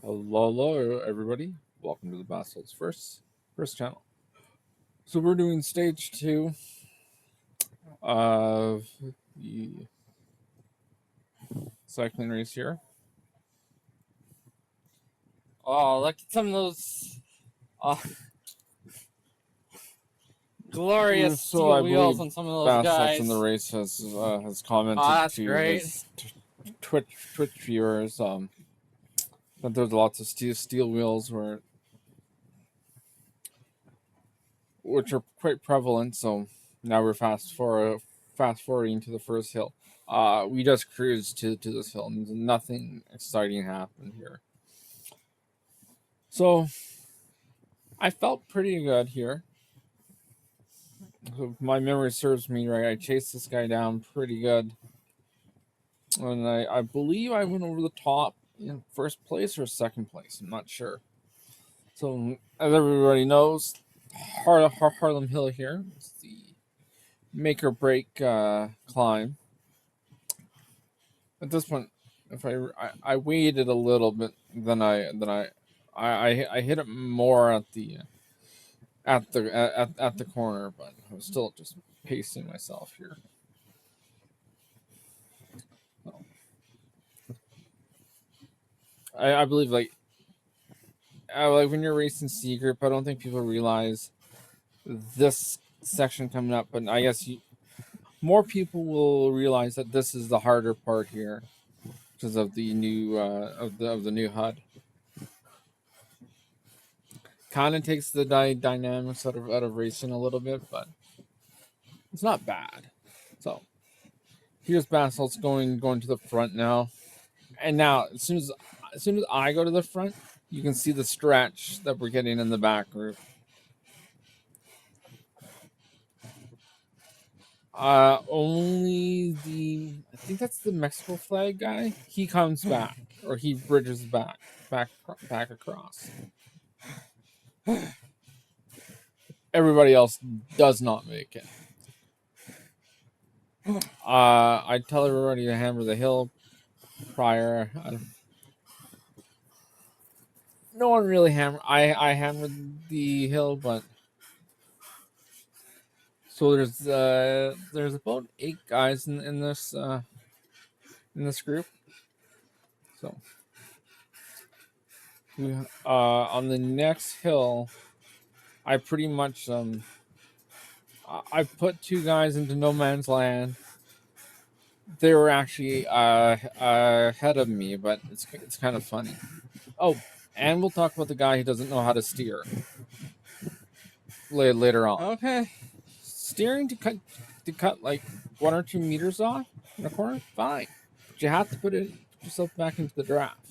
Hello, everybody. Welcome to the Bastards first channel. So we're doing stage 2 of the cycling race here. Oh, look at some of those glorious So I steel wheels believe on some of those Bastards guys. in the race has commented That's to great. his Twitch viewers that there's lots of steel wheels which are quite prevalent. So now we're fast forwarding to the first hill. We just cruised to this hill, and nothing exciting happened here. So I felt pretty good here. If my memory serves me right, I chased this guy down pretty good. And I believe I went over the top in first place or second place. I'm not sure. So, as everybody knows, Harlem Hill here is the make or break climb. At this point, if I waited a little bit, then I hit it more at the corner, but I was still just pacing myself here. I believe like when you're racing C group, I don't think people realize this section coming up, but I guess more people will realize that this is the harder part here because of the new of the new HUD. Kind of takes the dynamics out of racing a little bit, but it's not bad. So here's Basalt's going to the front now, and now as soon as I go to the front, you can see the stretch that we're getting in the back group. Only I think that's the Mexico flag guy. He comes back, or he bridges back across. Everybody else does not make it. I tell everybody to hammer the hill prior. No one really hammered. I hammered the hill, but so there's about 8 guys in this group. So we on the next hill, I pretty much I put 2 guys into no man's land. They were actually ahead of me, but it's kind of funny. Oh, and we'll talk about the guy who doesn't know how to steer later on. Okay. Steering to cut like 1 or 2 meters off in a corner, fine. But you have to put yourself back into the draft.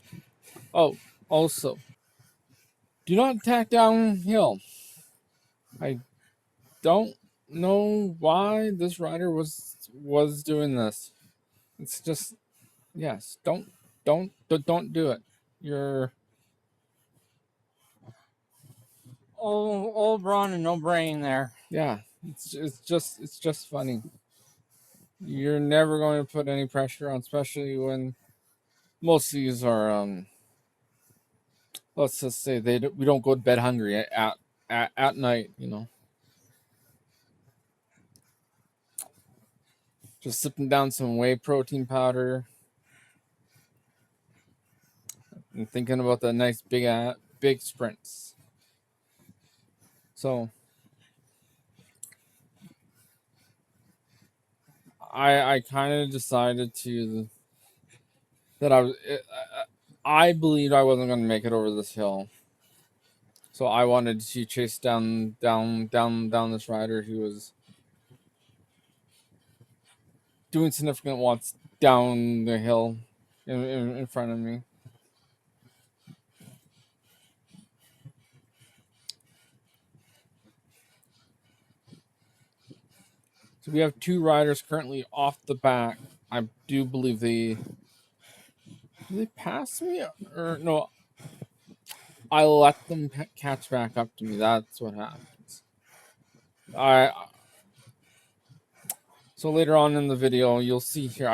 Oh, also, do not attack downhill. I don't know why this rider was doing this. It's just yes, don't do it. You're Old Ron and no brain there. yeah. It's just funny. You're never going to put any pressure on, especially when most of these are let's just say we don't go to bed hungry at night. Just sipping down some whey protein powder and thinking about the nice big sprints. So I kind of decided that I believed I wasn't going to make it over this hill. So I wanted to chase down this rider who was doing significant watts down the hill in front of me. So we have 2 riders currently off the back. I do believe did they pass me or no? I let them catch back up to me. That's what happens. So later on in the video, you'll see here.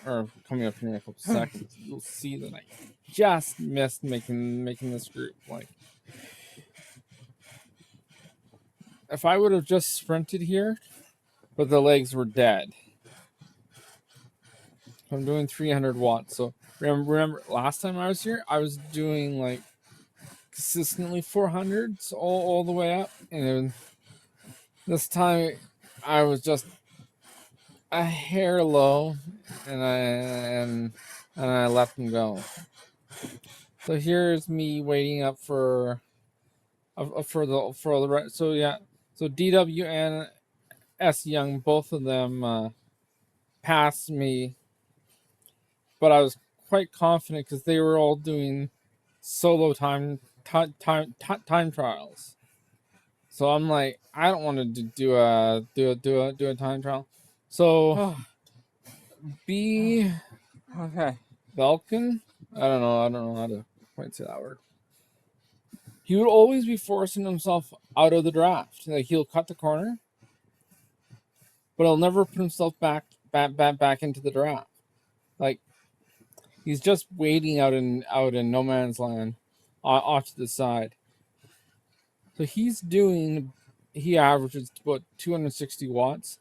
Or coming up here in a couple seconds, you'll see that just missed making this group. Like, if I would have just sprinted here, but the legs were dead. I'm doing 300 watts. So remember last time I was here, I was doing like consistently 400s all the way up, and this time I was just a hair low, and I let them go. So here's me waiting up for the right. So yeah, so DW and S Young, both of them passed me, but I was quite confident because they were all doing solo time trials. So I'm like, I don't want to do a time trial. So Oh, B okay. Belkin, I don't know how to quite say that word. He would always be forcing himself out of the draft. Like, he'll cut the corner, but he'll never put himself back into the draft. Like, he's just waiting out in no man's land, off to the side. So he averages about 260 watts.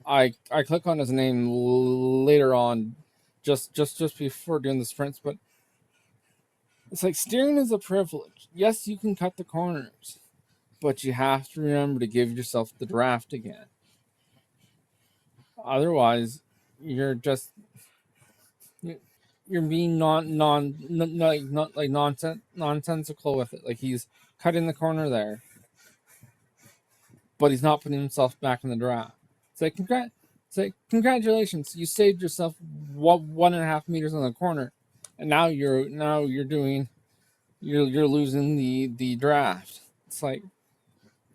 I click on his name later on, just before doing the sprints, but it's like, steering is a privilege. Yes, you can cut the corners, but you have to remember to give yourself the draft again. Otherwise, you're just you're being nonsensical with it. Like, he's cutting the corner there, but he's not putting himself back in the draft. It's like congratulations, you saved yourself 1.5 meters on the corner, and now you're losing the draft. It's like,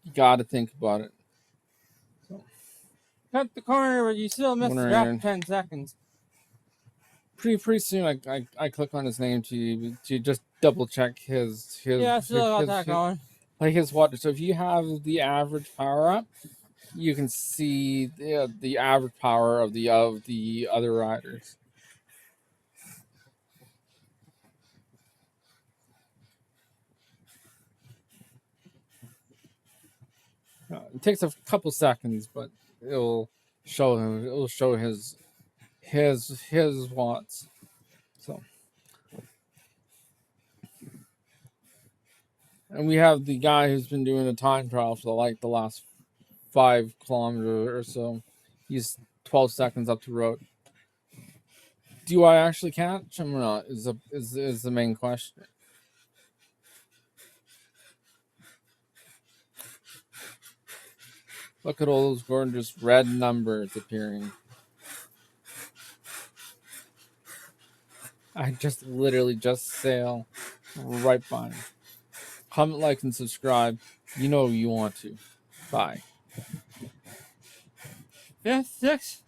you got to think about it. So, Cut the corner, but you still missed the draft 10 seconds. Pretty soon, I click on his name to just double check his Yeah, I still got that going. Like, his water. So if you have the average power up, you can see the average power of the other riders. It takes a couple seconds, but it'll show him. It'll show his watts. So, and we have the guy who's been doing the time trial for the last 5 kilometers or so. He's 12 seconds up the road. Do I actually catch him or not? Is the main question. Look at all those gorgeous red numbers appearing. I just literally just sail right by him. Comment, like, and subscribe. You know you want to. Bye. 5th, 6th.